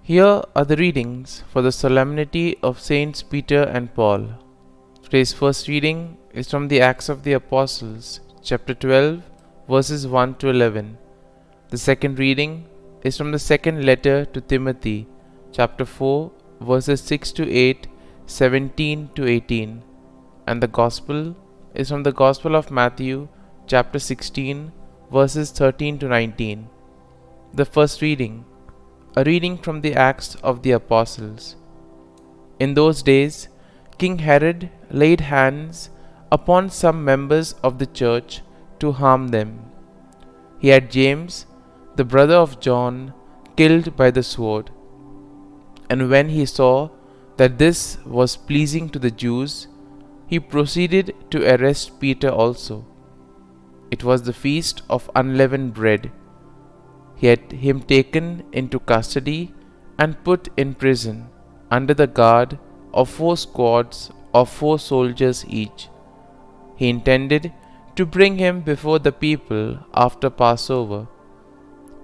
Here are the readings for the solemnity of Saints Peter and Paul. Today's first reading is from the Acts of the Apostles, chapter 12, verses 1 to 11. The second reading is from the second letter to Timothy, chapter 4, verses 6 to 8, 17 to 18. And the Gospel is from the Gospel of Matthew, chapter 16, verses 13 to 19. The first reading, a reading from the Acts of the Apostles. In those days, King Herod laid hands upon some members of the church to harm them. He had James, the brother of John, killed by the sword. And when he saw that this was pleasing to the Jews, he proceeded to arrest Peter also. It was the feast of unleavened bread. He had him taken into custody and put in prison under the guard of 4 squads of 4 soldiers each. He intended to bring him before the people after Passover.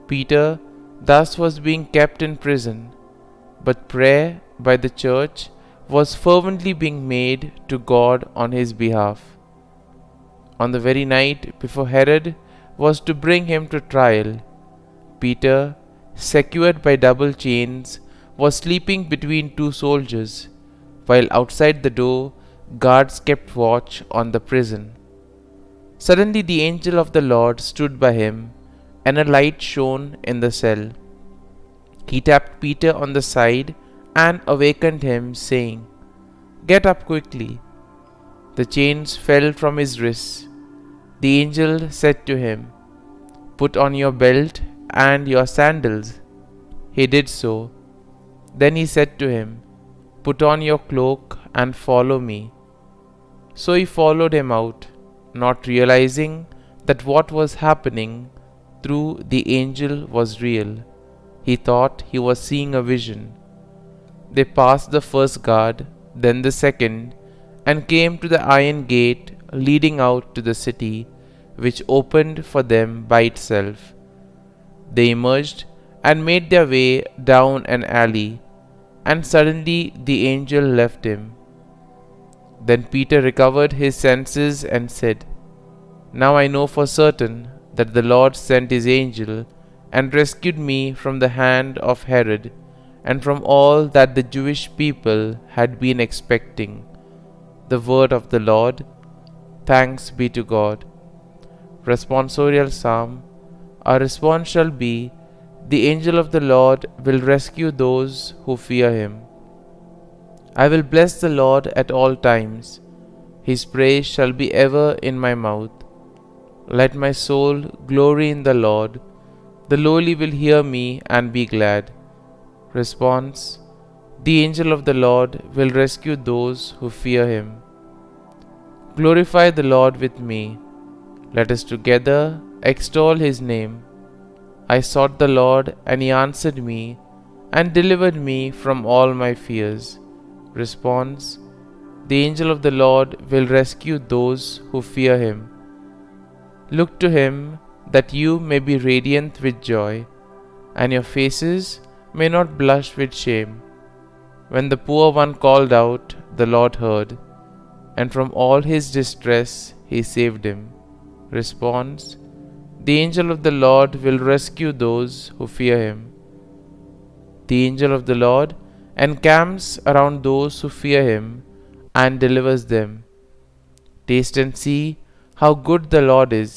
Peter thus was being kept in prison, but prayer by the church was fervently being made to God on his behalf. On the very night before Herod was to bring him to trial, Peter, secured by double chains, was sleeping between 2 soldiers, while outside the door guards kept watch on the prison. Suddenly the angel of the Lord stood by him, and a light shone in the cell. He tapped Peter on the side and awakened him, saying, "Get up quickly." The chains fell from his wrists. The angel said to him, "Put on your belt and your sandals." He did so. Then he said to him, "Put on your cloak and follow me." So he followed him out, not realizing that what was happening through the angel was real. He thought he was seeing a vision. They passed the first guard, then the second, and came to the iron gate leading out to the city, which opened for them by itself. They emerged and made their way down an alley, and suddenly the angel left him. Then Peter recovered his senses and said, "Now I know for certain that the Lord sent his angel and rescued me from the hand of Herod and from all that the Jewish people had been expecting." The word of the Lord. Thanks be to God. Responsorial Psalm. Our response shall be, "The angel of the Lord will rescue those who fear him." I will bless the Lord at all times. His praise shall be ever in my mouth. Let my soul glory in the Lord. The lowly will hear me and be glad. Response. The angel of the Lord will rescue those who fear him. Glorify the Lord with me. Let us together extol his name. I sought the Lord, and he answered me and delivered me from all my fears. Response. The angel of the Lord will rescue those who fear him. Look to him that you may be radiant with joy, and your faces may not blush with shame. When the poor one called out, the Lord heard, and from all his distress he saved him. Response. The angel of the Lord will rescue those who fear him. The angel of the Lord encamps around those who fear him and delivers them. Taste and see how good the Lord is.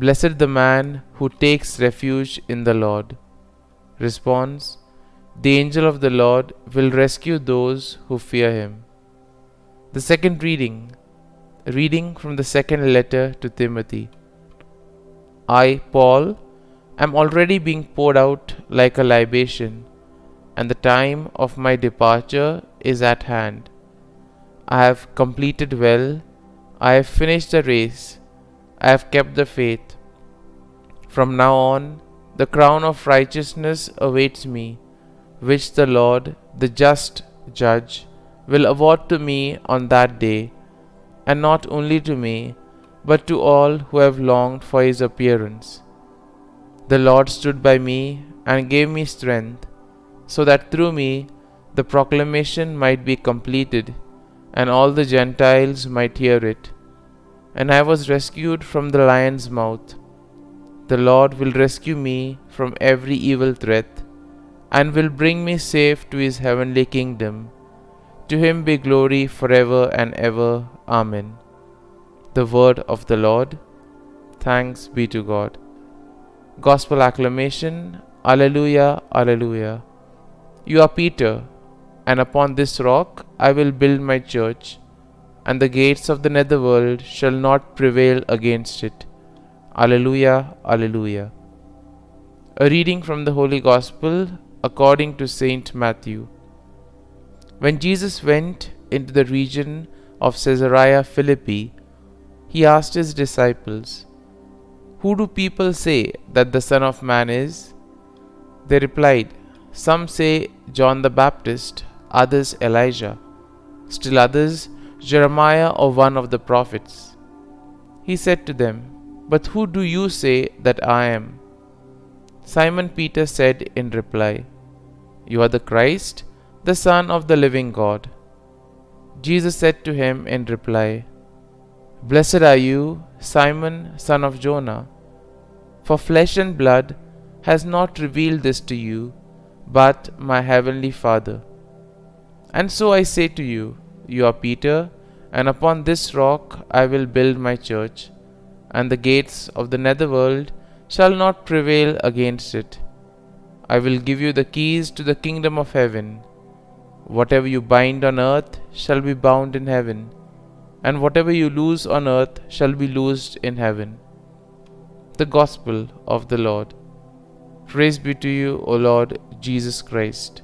Blessed the man who takes refuge in the Lord. Response. The angel of the Lord will rescue those who fear him. The second reading. A reading from the second letter to Timothy. I, Paul, am already being poured out like a libation, and the time of my departure is at hand. I have completed well. I have finished the race. I have kept the faith. From now on, the crown of righteousness awaits me, which the Lord, the just judge, will award to me on that day, and not only to me, but to all who have longed for his appearance. The Lord stood by me and gave me strength. so that through me the proclamation might be completed, and all the Gentiles might hear it. And I was rescued from the lion's mouth. The Lord will rescue me from every evil threat, and will bring me safe to his heavenly kingdom. To him be glory forever and ever. Amen. The word of the Lord. Thanks be to God. Gospel acclamation. Alleluia, Alleluia. You are Peter, and upon this rock I will build my church, and the gates of the netherworld shall not prevail against it. Alleluia, Alleluia. A reading from the Holy Gospel according to Saint Matthew. When Jesus went into the region of Caesarea Philippi, he asked his disciples, "Who do people say that the Son of Man is?" They replied, "Some say John the Baptist, others Elijah, still others Jeremiah or one of the prophets." He said to them, "But who do you say that I am?" Simon Peter said in reply, "You are the Christ, the Son of the living God." Jesus said to him in reply, "Blessed are you, Simon, son of Jonah, for flesh and blood has not revealed this to you, but my heavenly Father. And so I say to you, you are Peter, and upon this rock I will build my church, and the gates of the netherworld shall not prevail against it. I will give you the keys to the kingdom of heaven. Whatever you bind on earth shall be bound in heaven, and whatever you loose on earth shall be loosed in heaven." The Gospel of the Lord. Praise be to you, O Lord Jesus Christ.